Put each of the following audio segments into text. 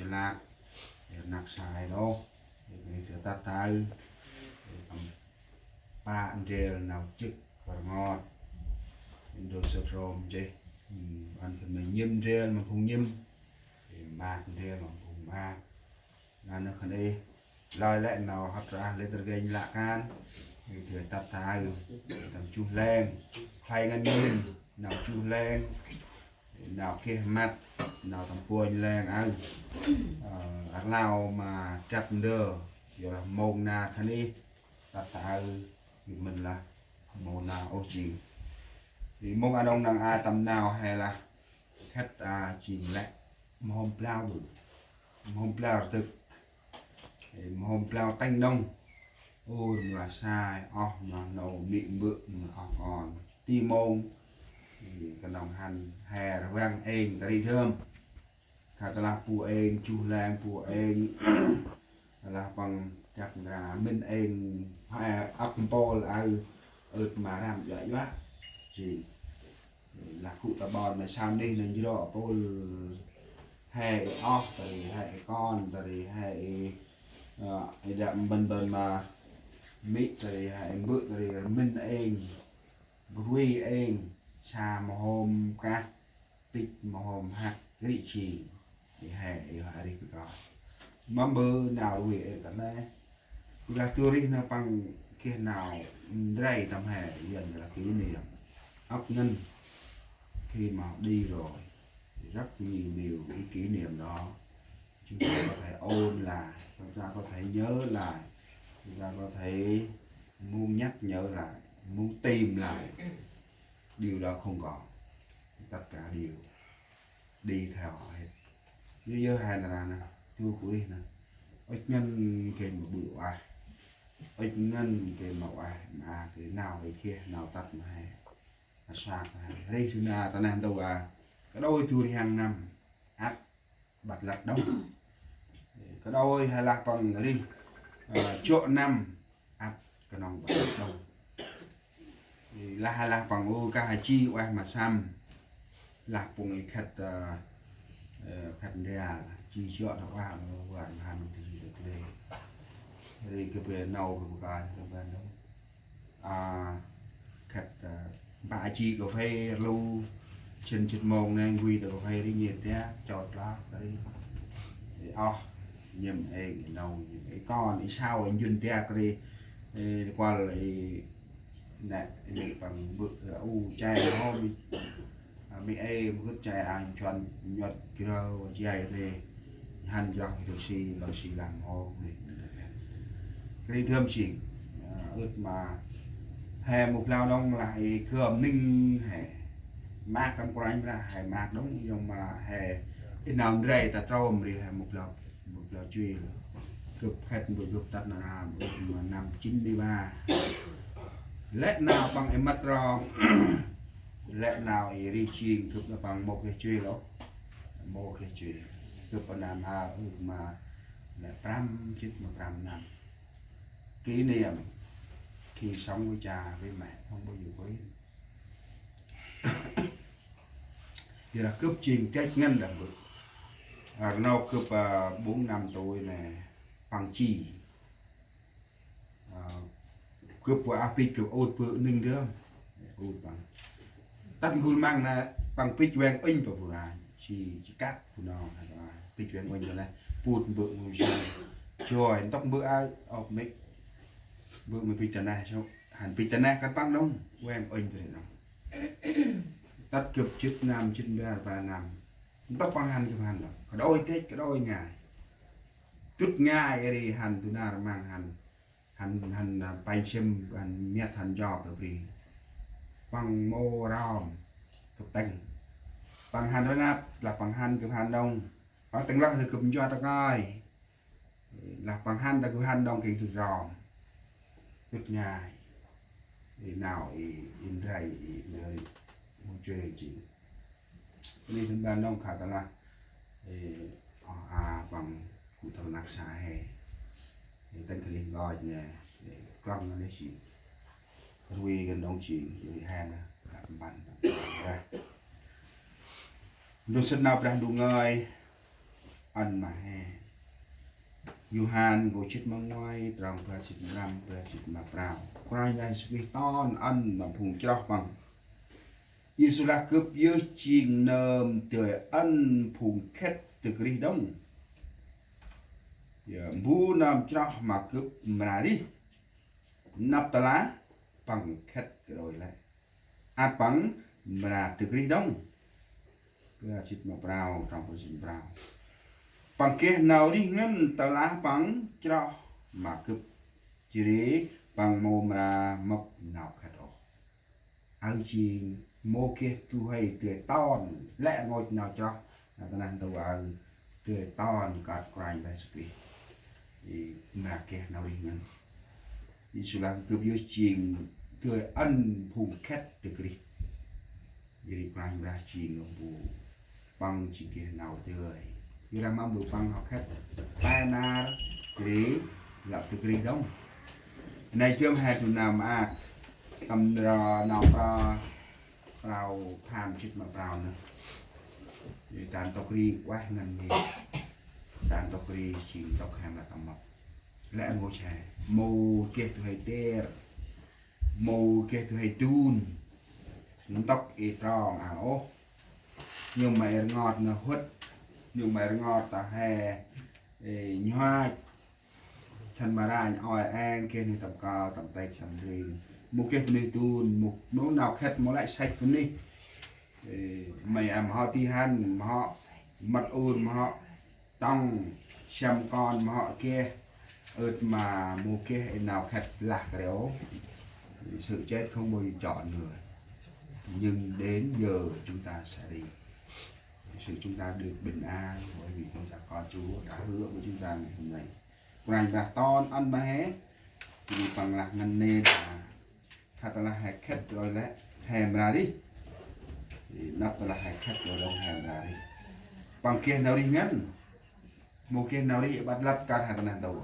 ฉลาดนักชายเนาะมีเสือตาไทยป้าอันเดียนาวจึกกระงอดโดยสตรมเจอันเป็นมันยิ้มเรียนมันคงยิ้มมากเรียนมันคงมากงานนั้นคนนี้ลอยและnào học ra lên từ game lạ can thì tập thái tầm chu len hay ngân nhìn nào chu len nào kia mặt nào tầm cuồng len ăn lao mà chặt đơ giờ là mông na thân đi tập thái mình là mông na ô chì thì mông ăn ông đang ai tầm nào hay là khách chìm lại mông plau đủ mông plau thực hôm plau tanh đông ôi là sai mà nấu miệng bự mà còn ti mông thì cái đồng hành hè vang ên ta đi thơm cả là pu ên chu lang pu ên là bằng chắc là minh ên hay ấp pol ai mà làm vậy quá chỉ là cụ ta bòn mà sao đi nên do pol hay off hay con hay đạm bần mà mít rồi hãy bước rồi minh ên vui ên xa mà hôm cá tịch mà hôm hạt cái gì thì hãy đi coi mắm bơ nào vui cả đây là tôi đi nó bằng kia nào đây tầm hè dần là kỷ niệm ốc ngân khi mà đi rồi thì rất nhiều điều cái kỷ niệm đó chúng ta có thể ôn lại, chúng ta có thể nhớ lại, chúng ta có thể muốn nhắc nhở lại, muốn tìm lại điều đó không còn, tất cả đều đi theo họ hết. Như hai là nè, thưa quý nè, ích nhân kèm một bự ai, ích ngân kèm một ai mà cái nào cái kia nào tắt mà hay, sạc hay, đây chúng ta ta làm đâu cái đôi tôi hàng năm áp bật lật đông cái đôi hay là bằng đi chỗ năm áp cái nòng bật lật đông là bằng ô ca hai chi oai mà xăm lạc cùng ấy khát đè chi chọn nó vào nó hoàn hàn thì được về đây cái về nâu cái cái đó khát bà chi cà phê lưu trên mông này quy từ cà phê đi nhiệt thế chọt lá đấy nhầm ấy nâu ấy con ấy sao anh duyên thế cái đi qua lại nè bằng bự chai hôm mỹ e một cái chai anh chọn nhật kia chai về hành dòng được xì làm hồ cái thơm chỉnh ướt mà hè một lao đông lại khơm ninh hè mát trong quanh ra hè mát đúng nhưng mà hè ít nào đây ta trôm đi hè một lao truy cực khách vừa cực tắt là năm 93 lẽ nào bằng em mắt rò lẽ nào ấy đi chiên cực là bằng một cái truy đó một cái truy cực ở Nam Hà mà là 5 năm kỷ niệm khi sống với cha với mẹ không bao giờ quên thì là cướp chiên cách ngân là bự nó cướp 4 năm tôi nè bằng chi cướp của api cướp ốt bự ninh nữa ốt bằng tắt gùn mang là bằng pích ven anh và bữa chỉ cắt của nó là pích ven anh rồi này bụt bự ngồi trời tóc bự ai ọp mic bự mình pích tận này sao hẳn pích tận này cắt băng đông quen anh rồi nó tắt cướp chít năm chít ba năm tóc băng hành cho hành cái đôi tết cái đôi ngày chút ngày đi hành từ nào mang hành bay xem hành miết hành job từ vì bằng mô rom cực tình bằng hành đó nắp là bằng hành cực hành đông bằng từng lần thì cực cho ta coi là bằng hành là cực hành đông kỳ từ ròm chút ngày thì nào in rầy nơi một chuyện chỉ đi đến ban đông khá là bằng cụ thầu nạc xả hè tên cái liên gọi nè để con nó lấy chỉ quy gần đông chỉ thì hè nè làm bàn ra đồ sân nào đang đủ ngơi ăn mà hè dù hàn của chít mà ngoài trong và chít năm và chít mà vào quay đây sẽ ton ăn mà phùng cho bằng Isula cướp dưới chiên nơm từ ăn phùng khét từ cái đông giờ bu nằm cho mà cướp mà đi nắp tà lá bằng khét rồi lại át bằng mà từ cái đông cái chít mà vào trong cái chít vào bằng kia nào đi ngân tà lá bằng cho mà cướp chỉ để bằng mồ mà mọc nào khát ổ ai chiên mô kia tu hay tươi ton lẽ ngồi nào cho là ta năng tàu tươi ton cọt quanh đây sự thì mà kia nào đi ngân đi xuống là cướp dưới chiên tươi ăn phùng khét từ cái đi quanh ra chiên ngọc bù bằng chỉ kia nào tươi như là mắm bù bằng học khét tai na thì là từ cái đông này chưa hai tuần nào mà tầm nào vào tham chít mà vào nữa thì tàn tộc đi quá ngân gì tàn tộc đi chỉ tộc ham là tầm mập lẽ ngô trẻ màu kia từ hay tê màu kia từ hay tun tóc ít tròn áo nhưng mà ngọt là hút nhưng mà ngọt là hè nhoi chân mà ra oi an kia thì tầm cao tầm tay chầm riêng một cái này tuôn một nấu nào khét nó lại sạch luôn đi mày làm họ ti han mà họ mặt ôn mà họ tông xem con mà họ kia mà một cái nào khét lạc cái đó sự chết không bao giờ chọn người nhưng đến giờ chúng ta sẽ đi sự chúng ta được bình an bởi vì chúng ta có Chúa đã hứa với chúng ta ngày hôm nay này và ton ăn ba hé thì bằng lạc ngân nên thật là hạt khét rồi lại hèm ra đi nắp là hạt khét rồi đâu hèm ra đi bằng kia nào đi ngắn một kia nào đi bắt lật cả hạt này đầu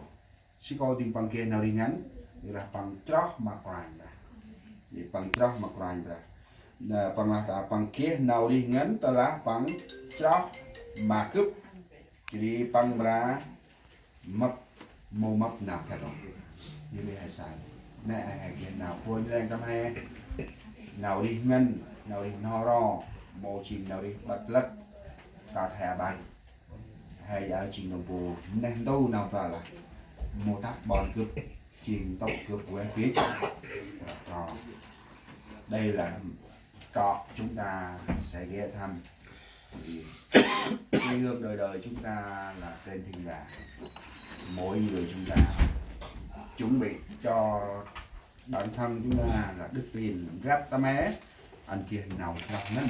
chỉ có tìm bằng kia nào đi ngắn thì là bằng chót mà quàng ra thì bằng chót mà quàng ra bằng là bằng kia nào đi ngắn ta là bằng chót mà cướp thì bằng ra mập mô mập nào cả đó như đây hay sai mẹ hay kia nào phôi lên trong hè nào đi ngân nào đi no ro mô chìm nào đi bật lật cả thẻ bay hay ở trình đồng bù nên đâu nào vào là mô tắc bòn cướp trình tốc cướp của em phía đây là trọ chúng ta sẽ ghé thăm thì quê hương đời đời chúng ta là tên Thìn Gà mỗi người chúng ta chuẩn bị cho bản thân chúng ta là đức tin gấp ta mé anh kia nào ra nâng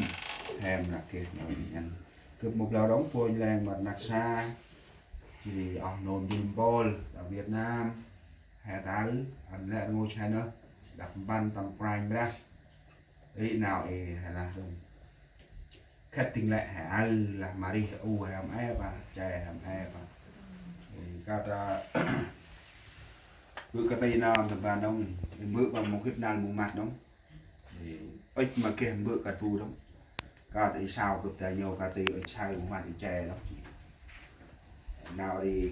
thèm là kia nào nhanh cướp một lao đóng phôi lên mặt nạc xa thì ở nồn dùm bol ở Việt Nam hè tới anh lại ngôi chai nữa đặt ban tầm prime ra ý nào thì là khách tình lệ hạ là mà đi u hàm ép và chè hàm ép các bữa cái tay nào thằng bạn đông bữa bằng một cái nàn mù mặt đúng thì ít mà kèm bữa cả thu đúng cả thì sao cực tài nhiều cả thì ít sai mù mặt thì chè đó nào thì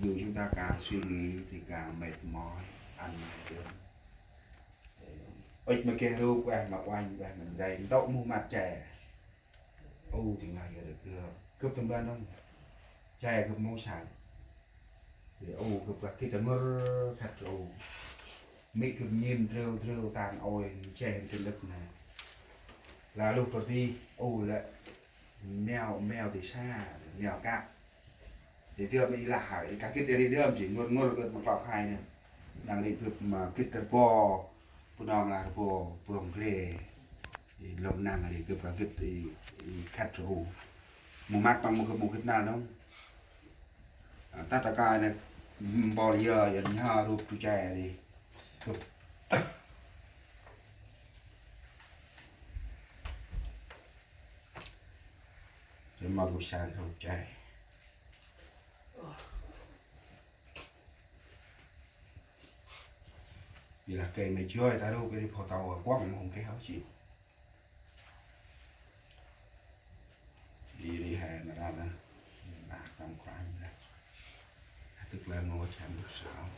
dù chúng ta càng suy nghĩ thì càng mệt mỏi ăn được ít mà kèm đâu quen mà quanh mình đây đậu mù mặt chè thì ngày được cướp thằng bạn không chè cướp màu sạch thì cướp là khi tầm mưa thật mỹ cướp nhìn rêu tàn ôi chè trên đất này là lúc đầu tiên lại mèo thì xa mèo cạp thì đưa đi là cả cái đi đưa chỉ ngôn cướp một vào hai này đang đi cướp mà cái tờ bò punom là bò punom kề thì lồng nàng thì cướp là cướp thì khát rồi một mắt bằng một cái nào đó ta ta coi này bò giờ dẫn ha rụp tu chè đi rồi mà rụp xài rụp chè vì là cây này chưa ta đâu cái đi phò tàu ở quăng không cái háo chị đi hè mà ra nè tầm là ngồi chạm được sao